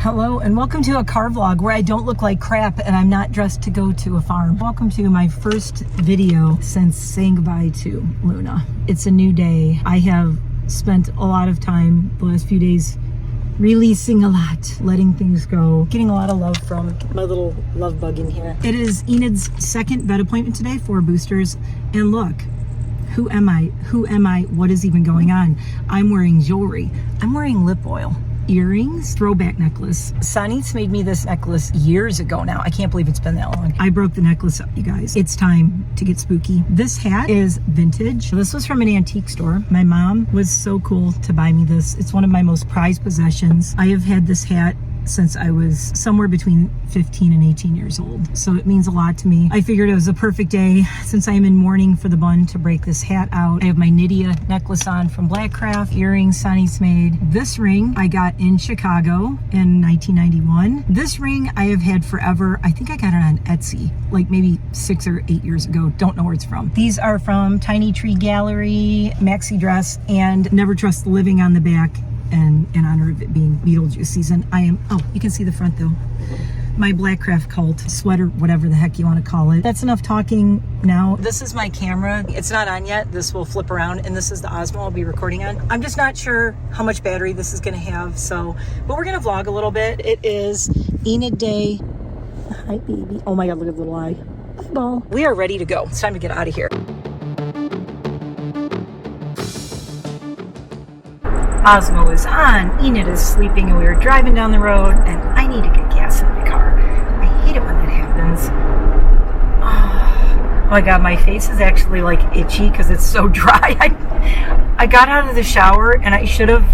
Hello and welcome to a car vlog where I don't look like crap and I'm not dressed to go to a farm. Welcome to my first video since saying goodbye to Luna. It's a new day. I have spent a lot of time the last few days releasing a lot, letting things go, getting a lot of love from my little love bug in here. It is Enid's second vet appointment today for boosters, and look, who am I? Who am I? What is even going on? I'm wearing jewelry. I'm wearing lip oil, earrings, throwback necklace. Sanit's made me this necklace years ago now. I can't believe it's been that long. I broke the necklace up, you guys. It's time to get spooky. This hat is vintage. This was from an antique store. My mom was so cool to buy me this. It's one of my most prized possessions. I have had this hat since I was somewhere between 15 and 18 years old. So it means a lot to me. I figured it was a perfect day since I am in mourning for the bun to break this hat out. I have my Nydia necklace on from Blackcraft, earrings Sunny's made. This ring I got in Chicago in 1991. This ring I have had forever. I think I got it on Etsy, like maybe 6 or 8 years ago. Don't know where it's from. These are from Tiny Tree Gallery, maxi dress, and Never Trust the Living on the back. And in honor of it being Beetlejuice season, oh, you can see the front though. My Blackcraft cult sweater, whatever the heck you want to call it. That's enough talking now. This is my camera. It's not on yet. This will flip around, and this is the Osmo I'll be recording on. I'm just not sure how much battery this is going to have, but we're going to vlog a little bit. It is Enid Day. Hi, baby. Oh my God, look at the little eye. Eyeball. We are ready to go. It's time to get out of here. Osmo is on, Enid is sleeping, and we were driving down the road, and I need to get gas in my car. I hate it when that happens. Oh my God, my face is actually like itchy because it's so dry. I got out of the shower and I should have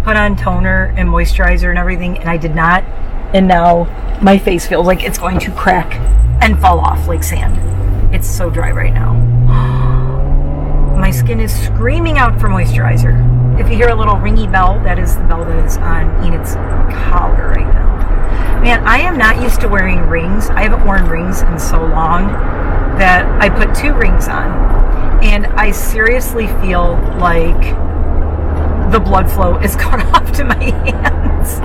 put on toner and moisturizer and everything, and I did not. And now my face feels like it's going to crack and fall off like sand. It's so dry right now. My skin is screaming out for moisturizer. If you hear a little ringy bell, that is the bell that is on Enid's collar right now. Man, I am not used to wearing rings. I haven't worn rings in so long that I put 2 rings on. And I seriously feel like the blood flow is cut off to my hands.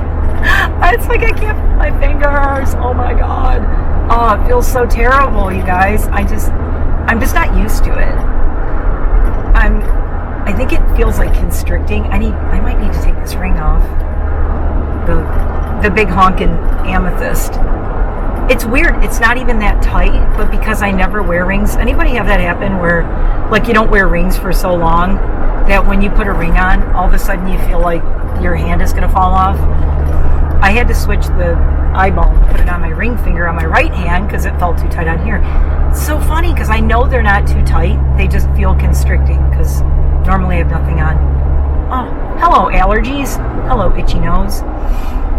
It's like I can't feel my fingers. Oh my God. Oh, it feels so terrible, you guys. I'm just not used to it. I think it feels like constricting. I might need to take this ring off. The big honkin' amethyst. It's weird. It's not even that tight, but because I never wear rings. Anybody have that happen where like you don't wear rings for so long that when you put a ring on, all of a sudden you feel like your hand is gonna fall off? I had to switch the eyeball and put it on my ring finger on my right hand because it felt too tight on here. It's so funny because I know they're not too tight. They just feel constricting because normally I have nothing on. Oh, hello allergies. Hello itchy nose.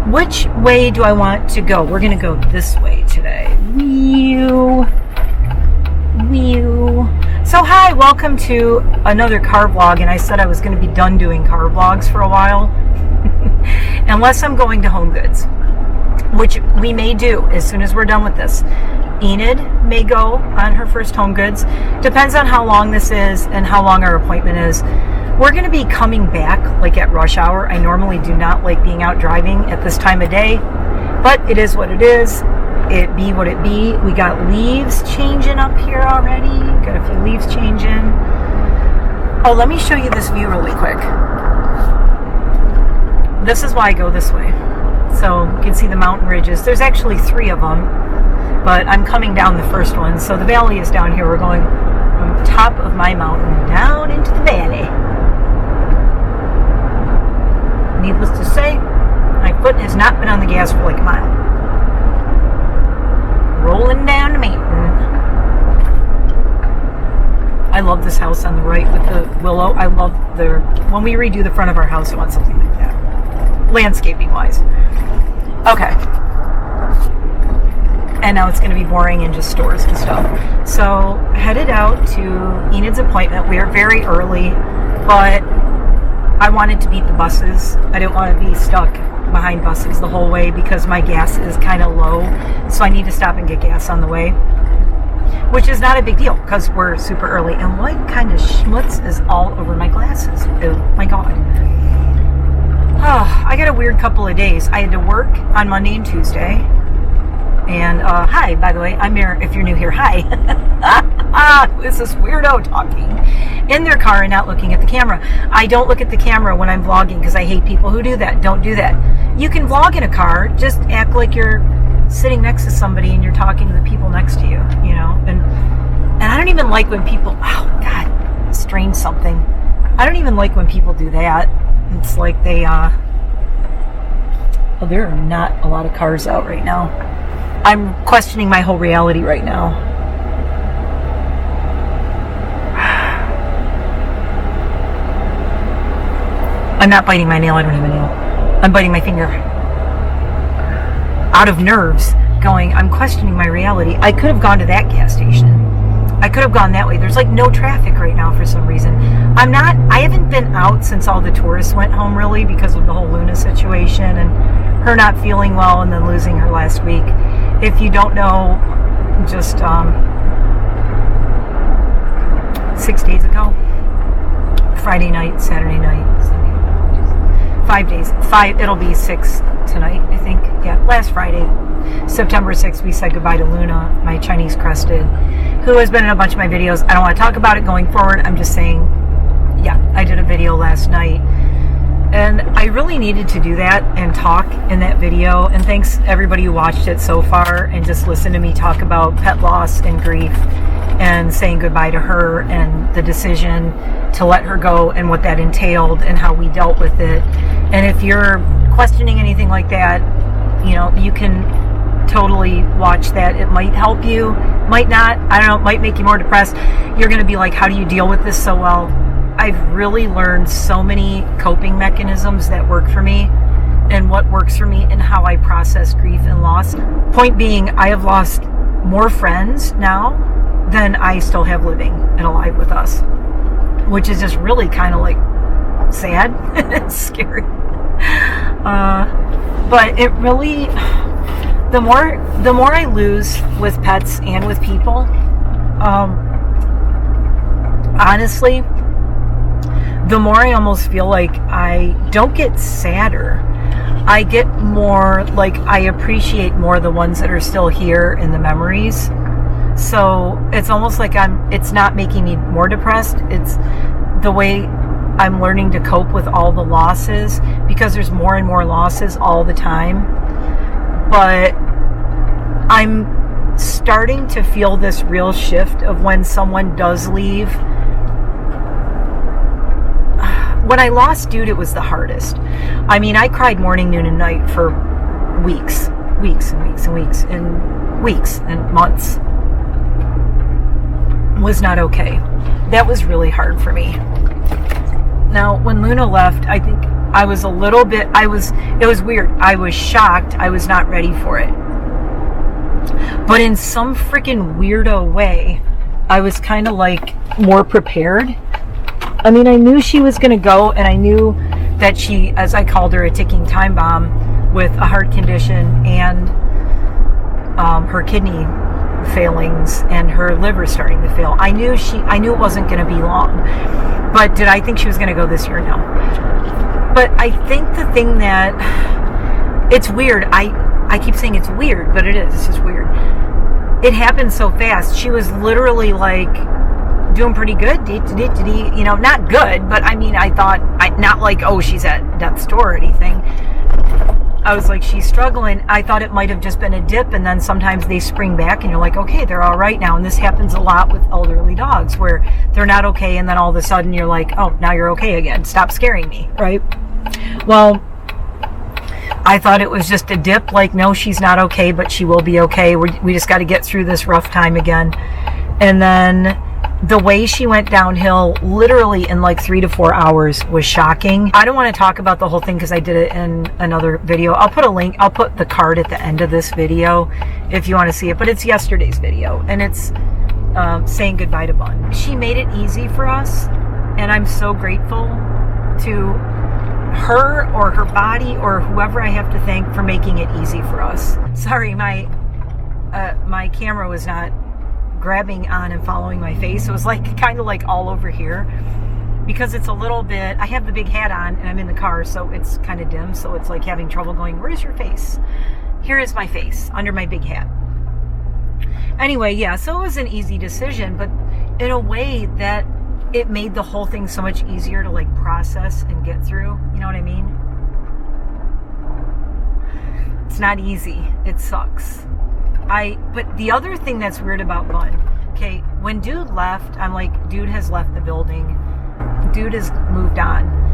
Which way do I want to go? We're gonna go this way today. Whew. So hi, welcome to another car vlog, and I said I was gonna be done doing car vlogs for a while. Unless I'm going to Home Goods, which we may do as soon as we're done with this. Enid may go on her first Home Goods. Depends on how long this is and how long our appointment is. We're going to be coming back like at rush hour. I normally do not like being out driving at this time of day, but it is what it is. It be what it be. We got leaves changing up here already. Got a few leaves changing. Oh, let me show you this view really quick. This is why I go this way. So you can see the mountain ridges. There's actually 3 of them, but I'm coming down the first one. So the valley is down here. We're going from top of my mountain down into the valley. Needless to say, my foot has not been on the gas for like a mile. Rolling down the mountain. I love this house on the right with the willow. I love when we redo the front of our house, I want something like that. Landscaping wise. Okay. And now it's going to be boring and just stores and stuff. So headed out to Enid's appointment. We are very early, but I wanted to beat the buses. I didn't want to be stuck behind buses the whole way because my gas is kind of low. So I need to stop and get gas on the way, which is not a big deal because we're super early. And what kind of schmutz is all over my glasses? Oh my God. Oh, I got a weird couple of days. I had to work on Monday and Tuesday. And, hi, by the way, I'm Mary. If you're new here, hi. It's this weirdo talking in their car and not looking at the camera. I don't look at the camera when I'm vlogging because I hate people who do that. Don't do that. You can vlog in a car. Just act like you're sitting next to somebody and you're talking to the people next to you, you know. And I don't even like when people, oh, God, strain something. I don't even like when people do that. It's like they, well, there are not a lot of cars out right now. I'm questioning my whole reality right now. I'm not biting my nail. I don't have a nail. I'm biting my finger. Out of nerves, going, I'm questioning my reality. I could have gone to that gas station. I could have gone that way. There's like no traffic right now for some reason. I haven't been out since all the tourists went home, really, because of the whole Luna situation and her not feeling well and then losing her last week. If you don't know, just 6 days ago, Friday night, Saturday night, Sunday, 5 days, it'll be 6 tonight, I think. Yeah, last Friday, September 6th, we said goodbye to Luna, my Chinese crested, who has been in a bunch of my videos. I don't want to talk about it going forward. I'm just saying, yeah, I did a video last night. And I really needed to do that and talk in that video. And thanks everybody who watched it so far and just listened to me talk about pet loss and grief and saying goodbye to her and the decision to let her go and what that entailed and how we dealt with it. And if you're questioning anything like that, you know, you can totally watch that. It might help you, might not. I don't know, it might make you more depressed. You're going to be like, how do you deal with this so well? I've really learned so many coping mechanisms that work for me and what works for me and how I process grief and loss. Point being, I have lost more friends now than I still have living and alive with us, which is just really kind of like sad. It's scary. But it really, the more I lose with pets and with people, honestly, the more I almost feel like I don't get sadder. I get more like I appreciate more the ones that are still here in the memories. So it's almost like it's not making me more depressed. It's the way I'm learning to cope with all the losses, because there's more and more losses all the time. But I'm starting to feel this real shift of when someone does leave. When I lost Dude, it was the hardest. I mean, I cried morning, noon, and night for weeks and weeks and weeks and weeks and months. Was not okay. That was really hard for me. Now, when Luna left, I think I was a little bit, it was weird. I was shocked. I was not ready for it. But in some freaking weirdo way, I was kind of like more prepared. I mean, I knew she was going to go, and I knew that she, as I called her, a ticking time bomb with a heart condition and her kidney failings and her liver starting to fail. I knew it wasn't going to be long. But did I think she was going to go this year? No. But I think the thing that, it's weird. I keep saying it's weird, but it is. It's just weird. It happened so fast. She was literally like doing pretty good, you know, not good, but I mean, I thought, not like, oh, she's at death's door or anything. I was like, she's struggling. I thought it might have just been a dip, and then sometimes they spring back and you're like, okay, they're all right now. And this happens a lot with elderly dogs where they're not okay, and then all of a sudden you're like, oh, now you're okay again. Stop scaring me, right? Well, I thought it was just a dip, like, no, she's not okay, but she will be okay. We just got to get through this rough time again. And then the way she went downhill literally in like 3 to 4 hours was shocking. I don't want to talk about the whole thing because I did it in another video. I'll put a link, I'll put the card at the end of this video if you want to see it, but it's yesterday's video, and it's saying goodbye to Bun. She made it easy for us, and I'm so grateful to her or her body or whoever I have to thank for making it easy for us. Sorry, my camera was not grabbing on and following my face. It was like kind of like all over here. because it's a little bit, I have the big hat on and I'm in the car, so it's kind of dim, so it's like having trouble going, where's your face? Here is my face under my big hat. Anyway, yeah, so it was an easy decision, but in a way that it made the whole thing so much easier to like process and get through. You know what I mean? It's not easy. It sucks. But the other thing that's weird about Bun, okay, when Dude left, I'm like, Dude has left the building. Dude has moved on.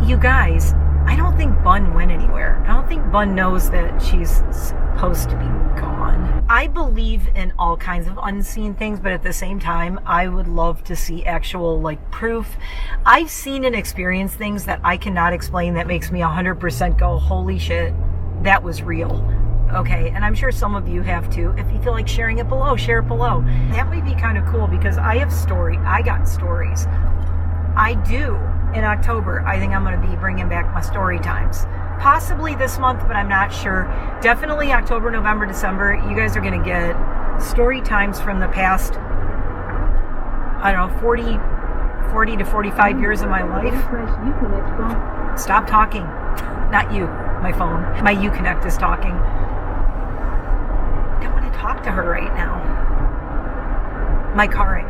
You guys, I don't think Bun went anywhere. I don't think Bun knows that she's supposed to be gone. I believe in all kinds of unseen things, but at the same time, I would love to see actual like proof. I've seen and experienced things that I cannot explain that makes me 100% go, holy shit, that was real. Okay, and I'm sure some of you have too. If you feel like sharing it below, share it below. That might be kind of cool because I got stories. I do. In October, I think I'm going to be bringing back my story times. Possibly this month, but I'm not sure. Definitely October, November, December. You guys are going to get story times from the past, I don't know, 40 to 45 years of my life. Stop talking. Not you, my phone. My Uconnect is talking. I don't want to talk to her right now. My car,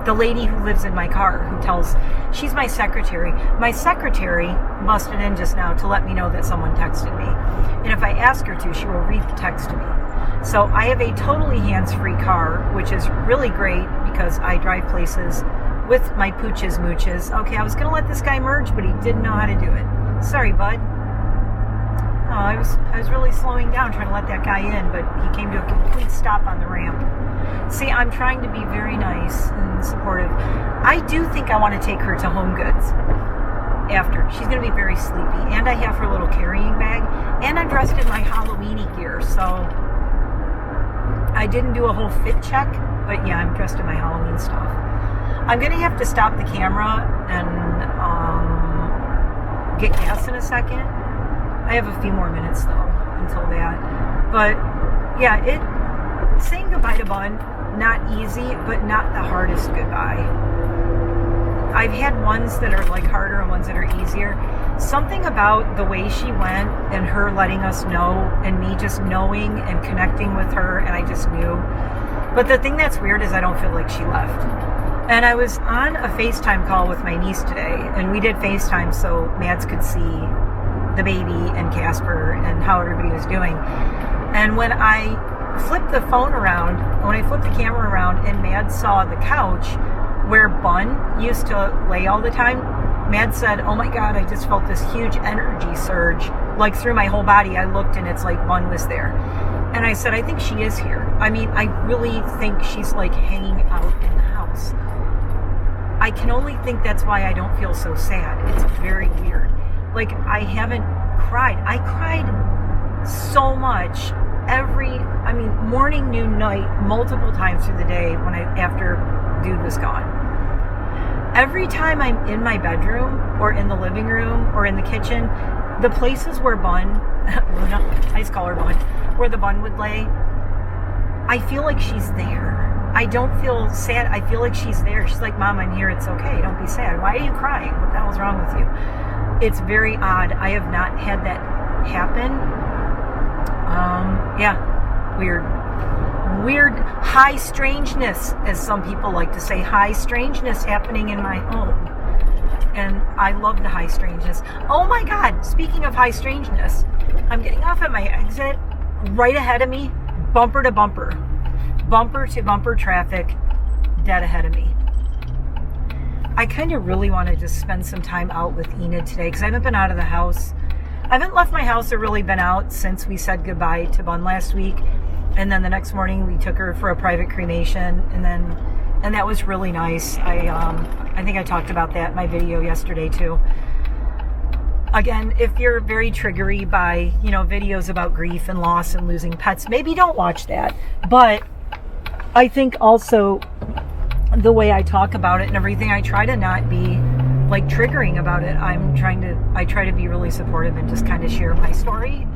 the lady who lives in my car, who tells, she's my secretary. My secretary busted in just now to let me know that someone texted me. And if I ask her to, she will read the text to me. So I have a totally hands-free car, which is really great because I drive places with my pooches mooches. Okay, I was going to let this guy merge, but he didn't know how to do it. Sorry, bud. Oh, I was really slowing down trying to let that guy in, but he came to a complete stop on the ramp. See, I'm trying to be very nice and supportive. I do think I want to take her to Home Goods after. She's going to be very sleepy. And I have her little carrying bag. And I'm dressed in my Halloween-y gear. So I didn't do a whole fit check. But yeah, I'm dressed in my Halloween stuff. I'm going to have to stop the camera and get gas in a second. I have a few more minutes, though, until that. But yeah, saying goodbye to Bun, not easy, but not the hardest goodbye. I've had ones that are like harder and ones that are easier. Something about the way she went and her letting us know and me just knowing and connecting with her, and I just knew. But the thing that's weird is I don't feel like she left. And I was on a FaceTime call with my niece today, and we did FaceTime so Mads could see the baby and Casper and how everybody was doing. And when I flipped the phone around, when I flipped the camera around and Mads saw the couch where Bun used to lay all the time, Mads said, oh my God, I just felt this huge energy surge like through my whole body. I looked and it's like Bun was there. And I said, I think she is here. I mean, I really think she's like hanging out in the house. I can only think that's why I don't feel so sad. It's very weird. Like, I haven't cried. I cried so much morning, noon, night, multiple times through the day after Dude was gone. Every time I'm in my bedroom or in the living room or in the kitchen, the places where Bun, I just call her Bun, where the Bun would lay, I feel like she's there. I don't feel sad. I feel like she's there. She's like, Mom, I'm here. It's okay. Don't be sad. Why are you crying? What the hell's wrong with you? It's very odd. I have not had that happen. Yeah, weird high strangeness, as some people like to say, high strangeness happening in my home. And I love the high strangeness. Oh my God, speaking of high strangeness, I'm getting off at my exit. Right ahead of me, bumper to bumper traffic, dead ahead of me. I kind of really want to just spend some time out with Enid today because I haven't been out of the house. I haven't left my house or really been out since we said goodbye to Bun last week. And then the next morning we took her for a private cremation, and that was really nice. I think I talked about that in my video yesterday too. Again, if you're very triggery by, videos about grief and loss and losing pets, maybe don't watch that. But I think also the way I talk about it and everything, I try to not be like triggering about it. I try to be really supportive and just kind of share my story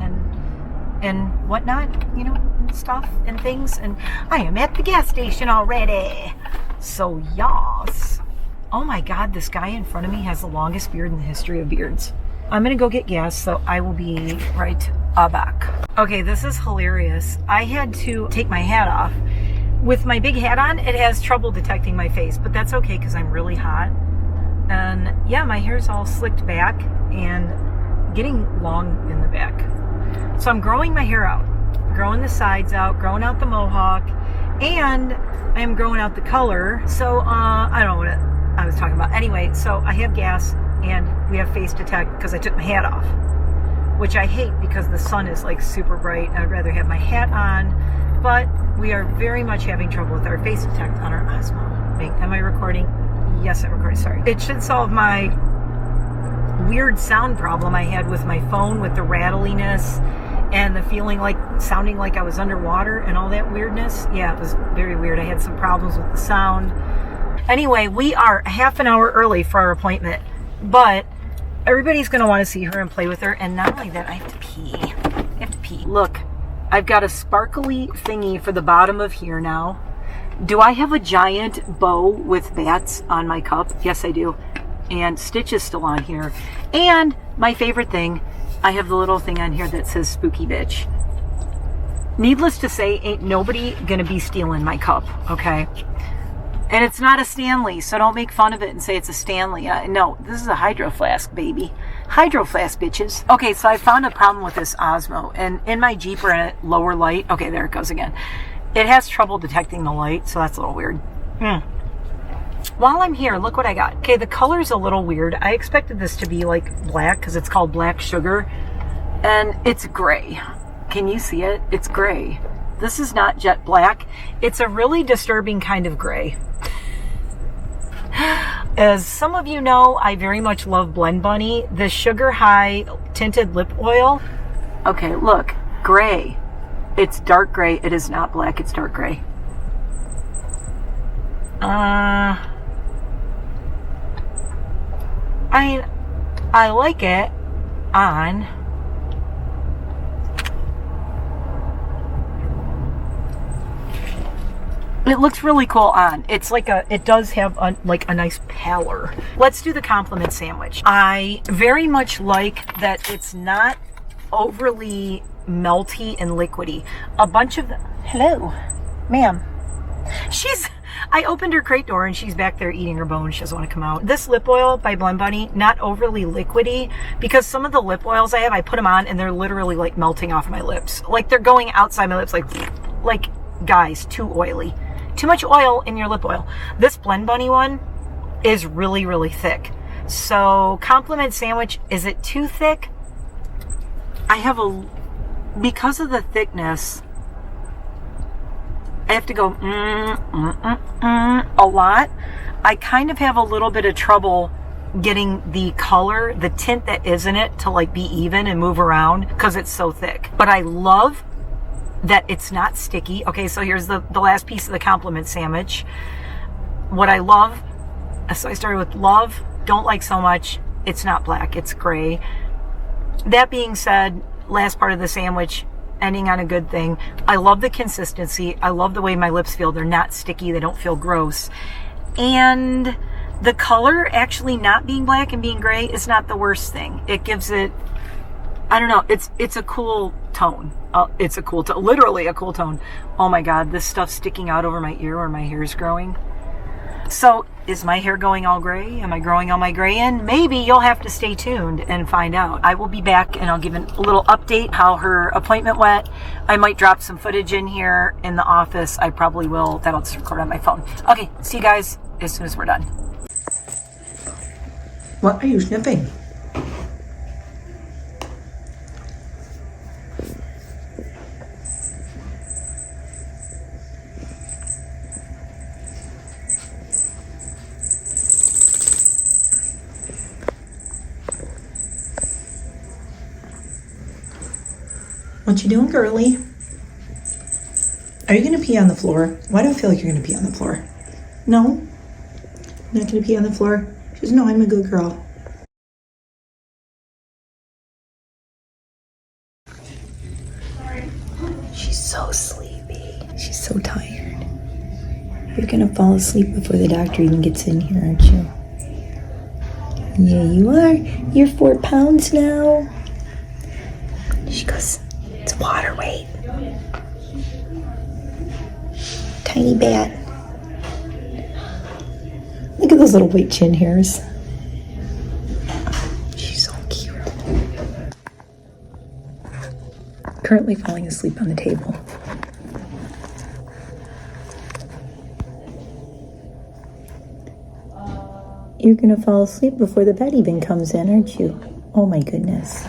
and whatnot, and stuff and things. And I am at the gas station already. So, yas. Oh my God, this guy in front of me has the longest beard in the history of beards. I'm gonna go get gas, so I will be right back. Okay, this is hilarious. I had to take my hat off. With my big hat on, it has trouble detecting my face, but that's okay because I'm really hot. And yeah, my hair's all slicked back and getting long in the back. So I'm growing my hair out, growing the sides out, growing out the mohawk, and I'm growing out the color. So I don't know what I was talking about. Anyway, so I have gas and we have face detect because I took my hat off, which I hate because the sun is like super bright. I'd rather have my hat on, but we are very much having trouble with our face detect on our Osmo. Wait, am I recording? Yes, I'm recording, sorry. It should solve my weird sound problem I had with my phone with the rattliness and the feeling like sounding like I was underwater and all that weirdness. Yeah, it was very weird. I had some problems with the sound. Anyway, we are half an hour early for our appointment, but everybody's going to want to see her and play with her. And not only that, I have to pee. I have to pee. Look, I've got a sparkly thingy for the bottom of here now. Do I have a giant bow with bats on my cup? Yes, I do. And Stitch is still on here. And my favorite thing, I have the little thing on here that says spooky bitch. Needless to say, ain't nobody gonna be stealing my cup, okay? And it's not a Stanley, so don't make fun of it and say it's a Stanley. No, this is a Hydro Flask, baby. Hydro Flask, bitches. Okay, so I found a problem with this Osmo, and in my Jeep or at lower light, okay, there it goes again. It has trouble detecting the light, so that's a little weird. While I'm here, look what I got. Okay, the color's a little weird. I expected this to be like black because it's called black sugar, and it's gray. Can you see it? It's gray. This is not jet black. It's a really disturbing kind of gray. As some of you know, I very much love Blend Bunny, the Sugar High tinted lip oil. Okay, look, gray. It's dark gray. It is not black. It's dark gray. I like it on. It looks really cool on. It's like it does have like a nice pallor. Let's do the compliment sandwich. I very much like that it's not overly melty and liquidy. A bunch of hello, ma'am. I opened her crate door and she's back there eating her bone. She doesn't want to come out. This lip oil by Blend Bunny, not overly liquidy, because some of the lip oils I have, I put them on and they're literally like melting off my lips. Like they're going outside my lips like guys, too oily. Too much oil in your lip oil. This Blend Bunny one is really, really thick. So compliment sandwich, is it too thick? Because of the thickness, I have to go a lot. I kind of have a little bit of trouble getting the color, the tint that is in it to like be even and move around because it's so thick. But I love that it's not sticky. Okay, so here's the last piece of the compliment sandwich. What I love, so I started with love, don't like so much, it's not black, it's gray. That being said, last part of the sandwich, ending on a good thing. I love the consistency. I love the way my lips feel. They're not sticky. They don't feel gross. And the color actually not being black and being gray is not the worst thing. It gives it, I don't know, it's a cool tone. It's a cool tone, literally a cool tone. Oh my God, this stuff's sticking out over my ear where my hair is growing. So is my hair going all gray? Am I growing all my gray in? Maybe. You'll have to stay tuned and find out. I will be back and I'll give a little update how her appointment went. I might drop some footage in here in the office. I probably will. That'll just record on my phone. Okay, see you guys as soon as we're done. What are you sniffing? What you doing, girly? Are you gonna pee on the floor? Why do I feel like you're gonna pee on the floor? No? Not gonna pee on the floor? She goes, no, I'm a good girl. She's so sleepy. She's so tired. You're gonna fall asleep before the doctor even gets in here, aren't you? Yeah, you are. You're 4 pounds now. She goes, it's water weight. Tiny bat. Look at those little white chin hairs. She's so cute. Currently falling asleep on the table. You're gonna fall asleep before the bed even comes in, aren't you? Oh my goodness.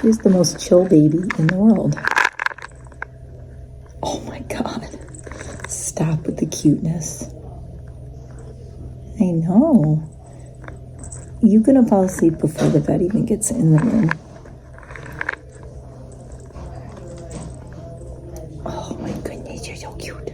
She's the most chill baby in the world. Oh my God. Stop with the cuteness. I know. You're gonna fall asleep before the bed even gets in the room. Oh my goodness, you're so cute.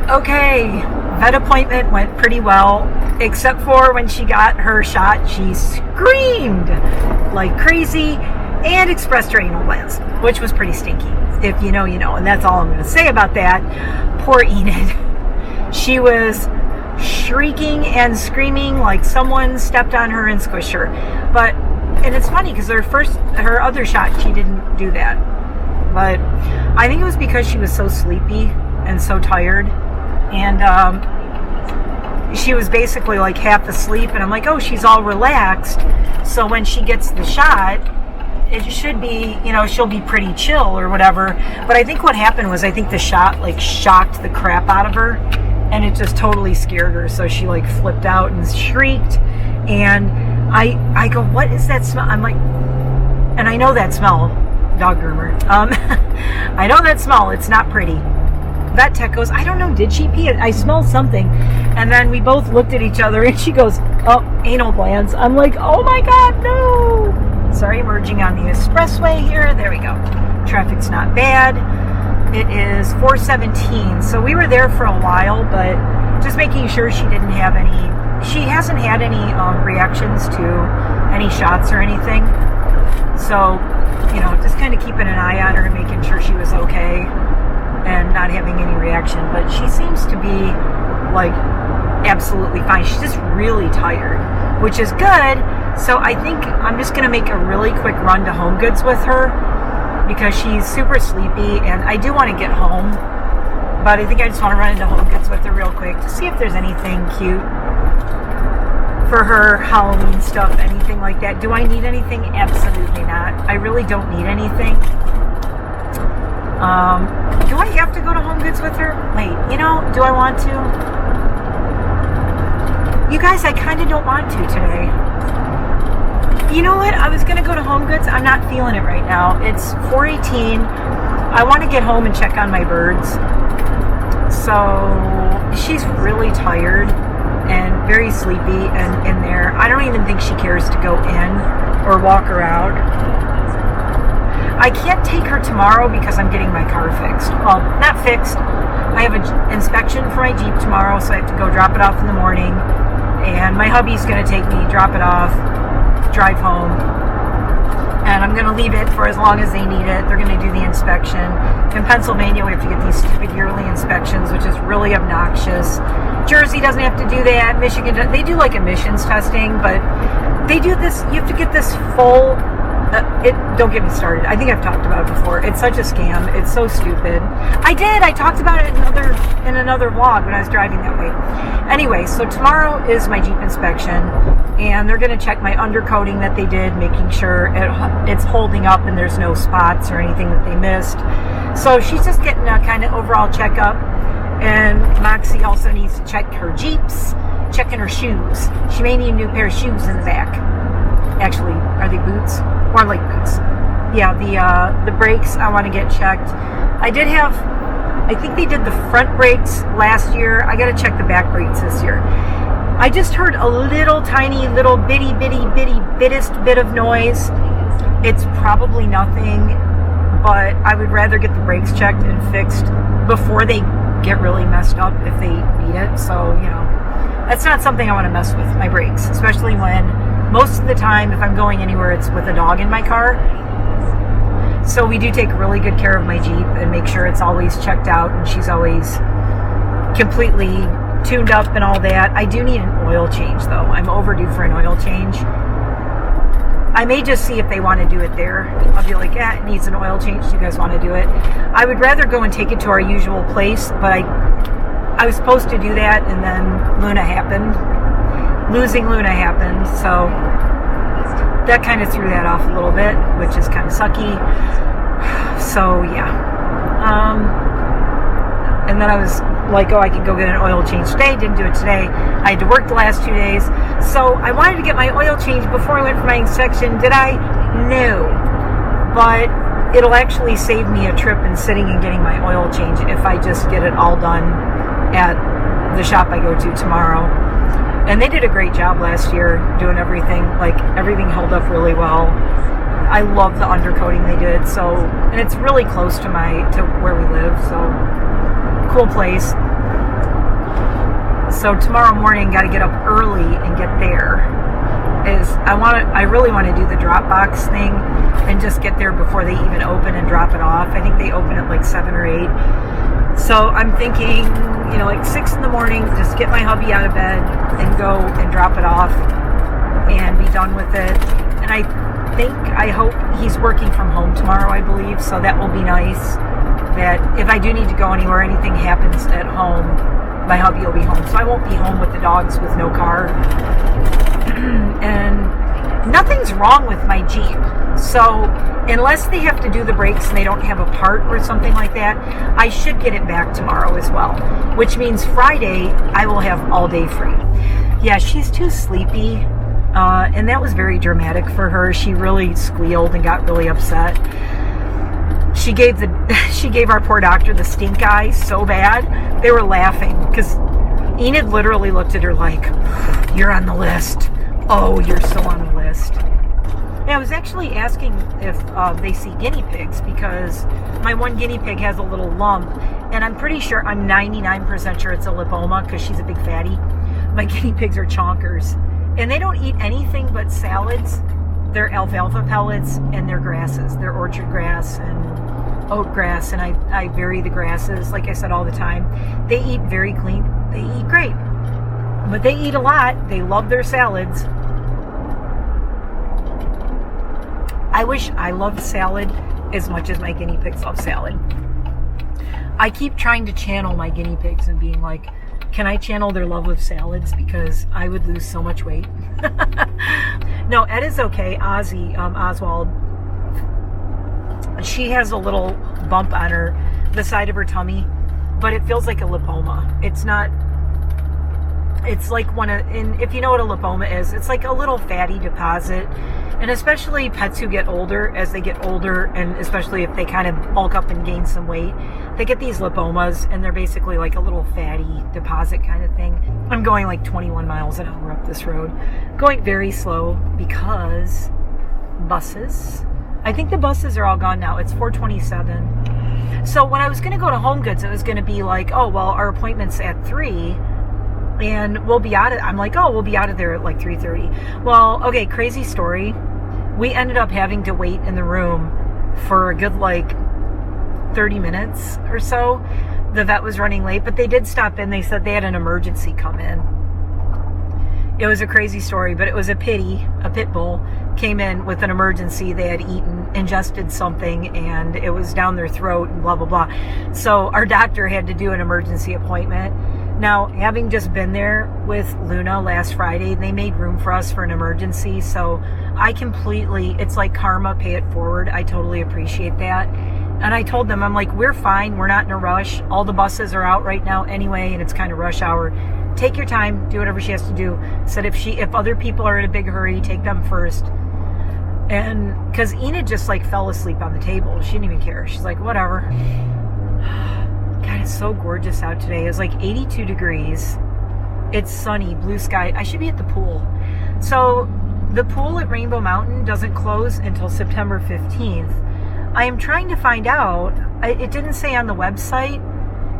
Okay, vet appointment went pretty well, except for when she got her shot, she screamed like crazy and expressed her anal glands, which was pretty stinky. If you know, you know, and that's all I'm going to say about that. Poor Enid. She was shrieking and screaming like someone stepped on her and squished her. And it's funny because her other shot, she didn't do that. But I think it was because she was so sleepy and so tired. And she was basically like half asleep, and I'm like, oh, she's all relaxed. So when she gets the shot, it should be, you know, she'll be pretty chill or whatever. But I think what happened was, I think the shot like shocked the crap out of her, and it just totally scared her. So she like flipped out and shrieked. And I go, what is that smell? I'm like, and I know that smell, dog groomer. I know that smell. It's not pretty. Vet tech goes, I don't know, did she pee? I smelled something. And then we both looked at each other, and she goes, oh, anal glands. I'm like, oh my God, no. Sorry, merging on the expressway here. There we go. Traffic's not bad. It is 4:17. So we were there for a while, but just making sure she didn't have she hasn't had any reactions to any shots or anything. So, you know, just kind of keeping an eye on her and making sure she was okay and not having any reaction. But she seems to be like absolutely fine. She's just really tired, which is good. So I think I'm just going to make a really quick run to Home Goods with her because she's super sleepy, and I do want to get home, but I think I just want to run into Home Goods with her real quick to see if there's anything cute for her Halloween stuff, anything like that. Do I need anything? Absolutely not. I really don't need anything. Do I have to go to Home Goods with her? Wait, you know, do I want to? You guys, I kind of don't want to today. You know what? I was going to go to Home Goods. I'm not feeling it right now. It's 4:18. I want to get home and check on my birds. So she's really tired and very sleepy and in there. I don't even think she cares to go in or walk around. I can't take her tomorrow because I'm getting my car fixed. Well, not fixed. I have an inspection for my Jeep tomorrow, so I have to go drop it off in the morning. And my hubby's going to take me, drop it off, drive home. And I'm going to leave it for as long as they need it. They're going to do the inspection. In Pennsylvania, we have to get these stupid yearly inspections, which is really obnoxious. Jersey doesn't have to do that. Michigan, they do like emissions testing, but they do this, you have to get this full, don't get me started. I think I've talked about it before. It's such a scam. It's so stupid. I talked about it in another vlog when I was driving that way. Anyway, so tomorrow is my Jeep inspection, and they're going to check my undercoating that they did, making sure it's holding up and there's no spots or anything that they missed. So she's just getting a kind of overall checkup, and Moxie also needs to check her Jeeps, checking her shoes. She may need a new pair of shoes in the back. Actually, are they boots? More like boots. Yeah, the brakes I want to get checked. I think they did the front brakes last year. I got to check the back brakes this year. I just heard a little tiny, little bitty bittest bit of noise. It's probably nothing, but I would rather get the brakes checked and fixed before they get really messed up if they need it. So, you know, That's not something I want to mess with, my brakes, especially when most of the time, if I'm going anywhere, it's with a dog in my car. So we do take really good care of my Jeep and make sure it's always checked out and she's always completely tuned up and all that. I do need an oil change though. I'm overdue for an oil change. I may just see if they want to do it there. I'll be like, it needs an oil change. Do you guys want to do it? I would rather go and take it to our usual place, but I was supposed to do that and then Luna happened. Losing Luna happened, so that kind of threw that off a little bit, which is kind of sucky. So yeah. And then I was like, I can go get an oil change today. Didn't do it today. I had to work the last 2 days. So I wanted to get my oil change before I went for my inspection. Did I? No. But it'll actually save me a trip in sitting and getting my oil change if I just get it all done at the shop I go to tomorrow. And they did a great job last year doing everything. Like, everything held up really well. I love the undercoating they did. So, and it's really close to where we live. So, cool place. So tomorrow morning, got to get up early and get there. I really want to do the Dropbox thing and just get there before they even open and drop it off. I think they open at like 7 or 8. So I'm thinking, like 6 in the morning, just get my hubby out of bed and go and drop it off and be done with it. And I hope he's working from home tomorrow, I believe, so that will be nice. That if I do need to go anywhere, anything happens at home, my hubby will be home. So I won't be home with the dogs with no car. And nothing's wrong with my Jeep. So unless they have to do the brakes and they don't have a part or something like that, I should get it back tomorrow as well. Which means Friday, I will have all day free. Yeah, she's too sleepy. And that was very dramatic for her. She really squealed and got really upset. She gave our poor doctor the stink eye so bad. They were laughing because Enid literally looked at her like, "You're on the list. Oh, you're so on the list." Yeah, I was actually asking if they see guinea pigs because my one guinea pig has a little lump, and I'm 99% sure it's a lipoma because she's a big fatty. My guinea pigs are chonkers, and they don't eat anything but salads. They're alfalfa pellets and their grasses. They're orchard grass and oat grass, and I vary the grasses, like I said, all the time. They eat very clean. They eat great. But they eat a lot. They love their salads. I wish I loved salad as much as my guinea pigs love salad. I keep trying to channel my guinea pigs and being like, can I channel their love of salads? Because I would lose so much weight. No, Ed is okay. Oswald, she has a little bump on the side of her tummy, but it feels like a lipoma. It's not, it's like if you know what a lipoma is, it's like a little fatty deposit. And especially pets who get older, as they get older, and especially if they kind of bulk up and gain some weight, they get these lipomas, and they're basically like a little fatty deposit kind of thing. I'm going like 21 miles an hour up this road. Going very slow because buses. I think the buses are all gone now. It's 4:27. So when I was going to go to Home Goods, it was going to be like, oh, well, our appointment's at 3. And we'll be out of, I'm like, oh, we'll be out of there at like 3:30. Well, okay, crazy story. We ended up having to wait in the room for a good like 30 minutes or so. The vet was running late, but they did stop in. They said they had an emergency come in. It was a crazy story, but it was a pit bull came in with an emergency. They had ingested something, and it was down their throat and blah, blah, blah. So our doctor had to do an emergency appointment. Now, having just been there with Luna last Friday, they made room for us for an emergency. So it's like karma, pay it forward. I totally appreciate that. And I told them, I'm like, we're fine. We're not in a rush. All the buses are out right now anyway, and it's kind of rush hour. Take your time, do whatever she has to do. Said if other people are in a big hurry, take them first. And because Enid just like fell asleep on the table. She didn't even care. She's like, whatever. God, it's so gorgeous out today. It's like 82 degrees. It's sunny, blue sky. I should be at the pool. So the pool at Rainbow Mountain doesn't close until September 15th. I am trying to find out. It didn't say on the website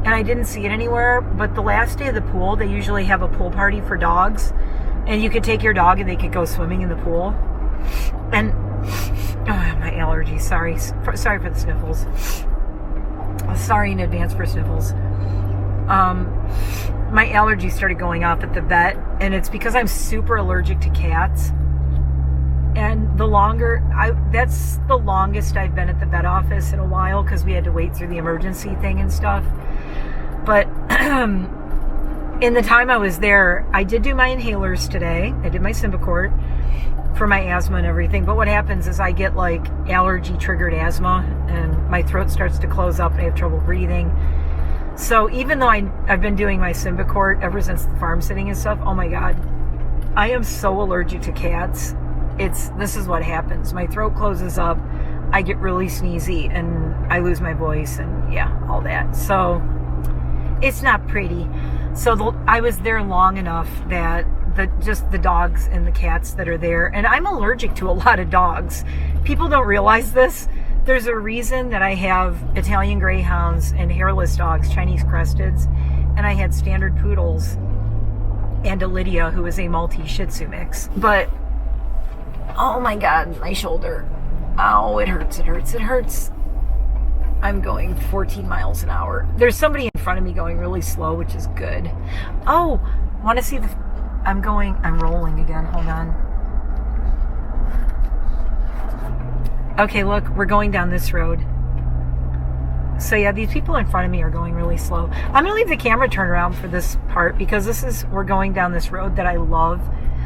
and I didn't see it anywhere, but the last day of the pool, they usually have a pool party for dogs, and you could take your dog and they could go swimming in the pool. And my allergies, sorry for the sniffles. Sorry in advance for sniffles. My allergies started going off at the vet, and it's because I'm super allergic to cats. And that's the longest I've been at the vet office in a while, because we had to wait through the emergency thing and stuff. But in the time I was there, I did do my inhalers today. I did my Symbicort for my asthma and everything. But what happens is I get like allergy triggered asthma, and my throat starts to close up and I have trouble breathing. So even though I've been doing my Symbicort ever since the farm sitting and stuff, oh my God, I am so allergic to cats. This is what happens. My throat closes up, I get really sneezy, and I lose my voice, and yeah, all that. So it's not pretty. So I was there long enough that just the dogs and the cats that are there, and I'm allergic to a lot of dogs. People don't realize this. There's a reason that I have Italian Greyhounds and hairless dogs, Chinese Cresteds, and I had standard poodles and a Lydia, who is a Maltese Shih Tzu mix. But oh my God, my shoulder. Oh, it hurts, it hurts, it hurts. I'm going 14 miles an hour. There's somebody in front of me going really slow, which is good. Oh, want to see I'm rolling again. Hold on. Okay, look, we're going down this road. So yeah, these people in front of me are going really slow. I'm going to leave the camera turned around for this part, because we're going down this road that I love.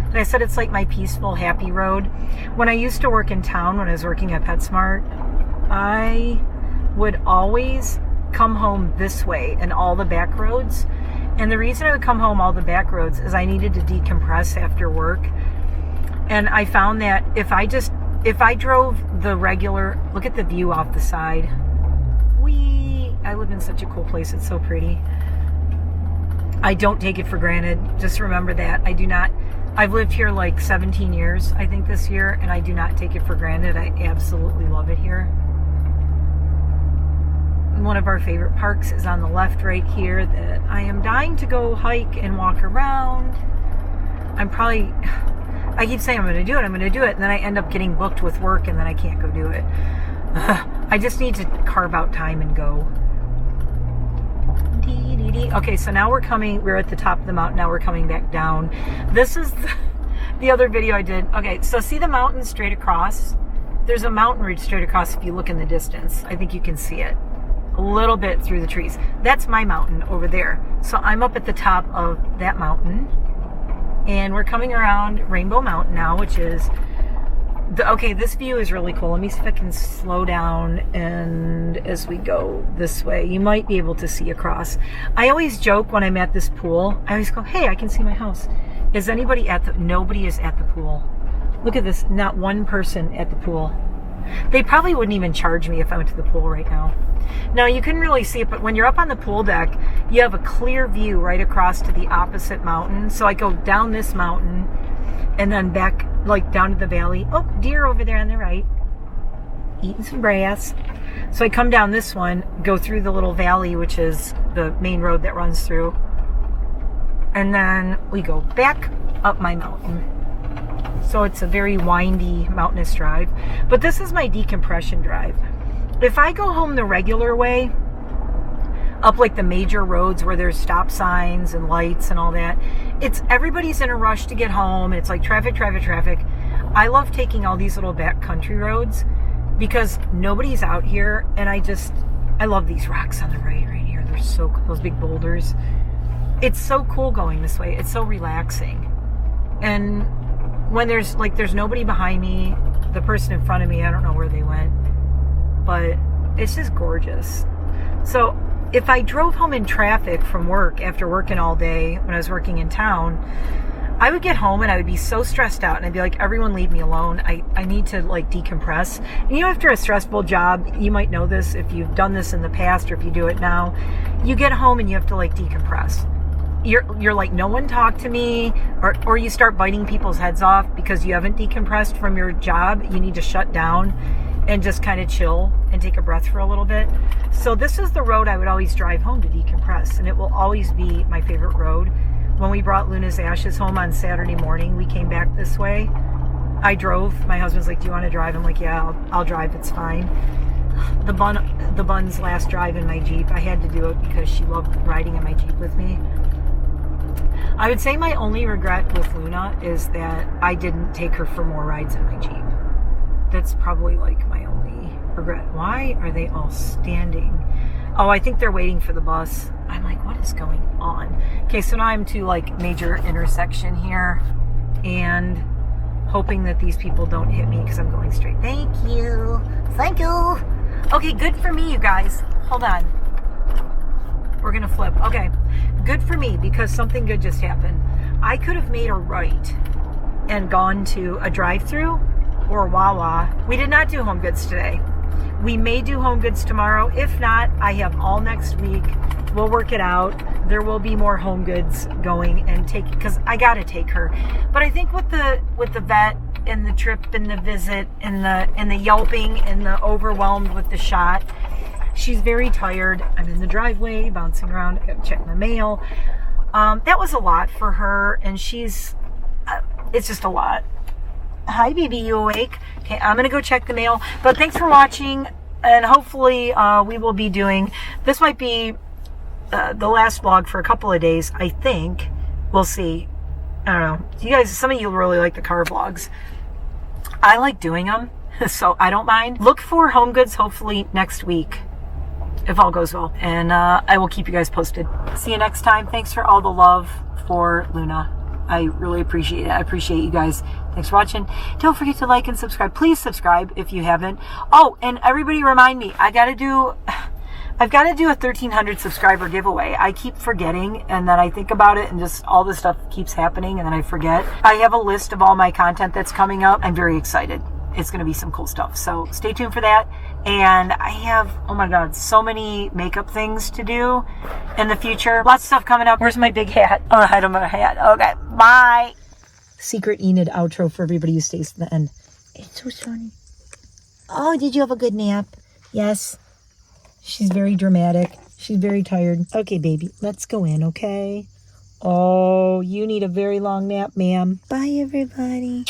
And I said it's like my peaceful, happy road. When I used to work in town, when I was working at PetSmart, I would always come home this way and all the back roads. And the reason I would come home all the back roads is I needed to decompress after work. And I found that if I drove the regular, look at the view off the side. I live in such a cool place. It's so pretty. I don't take it for granted. Just remember that. I've lived here like 17 years, I think, this year, and I do not take it for granted. I absolutely love it here. One of our favorite parks is on the left right here that I am dying to go hike and walk around. I keep saying I'm going to do it, and then I end up getting booked with work, and then I can't go do it. I just need to carve out time and go. Okay, so now we're at the top of the mountain. Now we're coming back down. This is the other video I did. Okay, so see the mountain straight across? There's a mountain ridge straight across if you look in the distance. I think you can see it a little bit through the trees. That's my mountain over there. So I'm up at the top of that mountain, and we're coming around Rainbow Mountain now, which is okay, this view is really cool. Let me see if I can slow down, and as we go this way, you might be able to see across. I always joke when I'm at this pool, I always go, hey, I can see my house. Is anybody nobody is at the pool. Look at this, not one person at the pool. They probably wouldn't even charge me if I went to the pool right now. Now, you couldn't really see it, but when you're up on the pool deck, you have a clear view right across to the opposite mountain. So I go down this mountain and then back, like down to the valley. Oh, deer over there on the right, eating some grass. So I come down this one, go through the little valley, which is the main road that runs through, and then we go back up my mountain. So it's a very windy, mountainous drive. But this is my decompression drive. If I go home the regular way, up like the major roads where there's stop signs and lights and all that, everybody's in a rush to get home. It's like traffic. I love taking all these little back country roads because nobody's out here, and I love these rocks on the right here. They're so cool, those big boulders. It's so cool going this way. It's so relaxing. And when there's nobody behind me, the person in front of me, I don't know where they went, but it's just gorgeous. So if I drove home in traffic from work after working all day when I was working in town, I would get home and I would be so stressed out, and I'd be like, everyone leave me alone. I need to like decompress. And after a stressful job, you might know this if you've done this in the past or if you do it now, you get home and you have to like decompress. You're like, no one talk to me, or you start biting people's heads off because you haven't decompressed from your job. You need to shut down. and just kind of chill and take a breath for a little bit. So this is the road I would always drive home to decompress, and it will always be my favorite road. When we brought Luna's ashes home on Saturday morning, we came back this way. I drove. My husband's like, do you want to drive? I'm like, yeah, I'll drive. It's fine. The bun's last drive in my Jeep, I had to do it because she loved riding in my Jeep with me. I would say my only regret with Luna is that I didn't take her for more rides in my Jeep. That's probably like my only regret. Why are they all standing? Oh, I think they're waiting for the bus. I'm like, what is going on? Okay, so now I'm to like major intersection here and hoping that these people don't hit me because I'm going straight. Thank you. Thank you. Okay, good for me, you guys. Hold on. We're going to flip. Okay, good for me because something good just happened. I could have made a right and gone to a drive-thru or a Wawa. We did not do Home Goods today. We may do Home Goods tomorrow. If not, I have all next week. We'll work it out. There will be more Home Goods going and take, because I got to take her. But I think with the vet and the trip and the visit and the yelping and the overwhelmed with the shot, she's very tired. I'm in the driveway bouncing around. I got to check my mail. That was a lot for her, and she's it's just a lot. Hi, baby, you awake? Okay, I'm gonna go check the mail. But thanks for watching, and hopefully we will be doing, this might be the last vlog for a couple of days, I think. We'll see. I don't know. You guys, some of you really like the car vlogs. I like doing them, so I don't mind. Look for Home Goods hopefully next week, if all goes well. And I will keep you guys posted. See you next time. Thanks for all the love for Luna. I really appreciate it. I appreciate you guys. Thanks for watching. Don't forget to like and subscribe. Please subscribe if you haven't. Oh, and everybody remind me, I've got to do a 1,300 subscriber giveaway. I keep forgetting, and then I think about it, and just all this stuff keeps happening, and then I forget. I have a list of all my content that's coming up. I'm very excited. It's going to be some cool stuff. So stay tuned for that. And I have, oh my God, so many makeup things to do in the future. Lots of stuff coming up. Where's my big hat? Oh, I don't have a hat. Okay, bye. Secret Enid outro for everybody who stays to the end. It's so funny. Oh, did you have a good nap? Yes. She's very dramatic. She's very tired. Okay, baby, let's go in, okay? Oh, you need a very long nap, ma'am. Bye, everybody.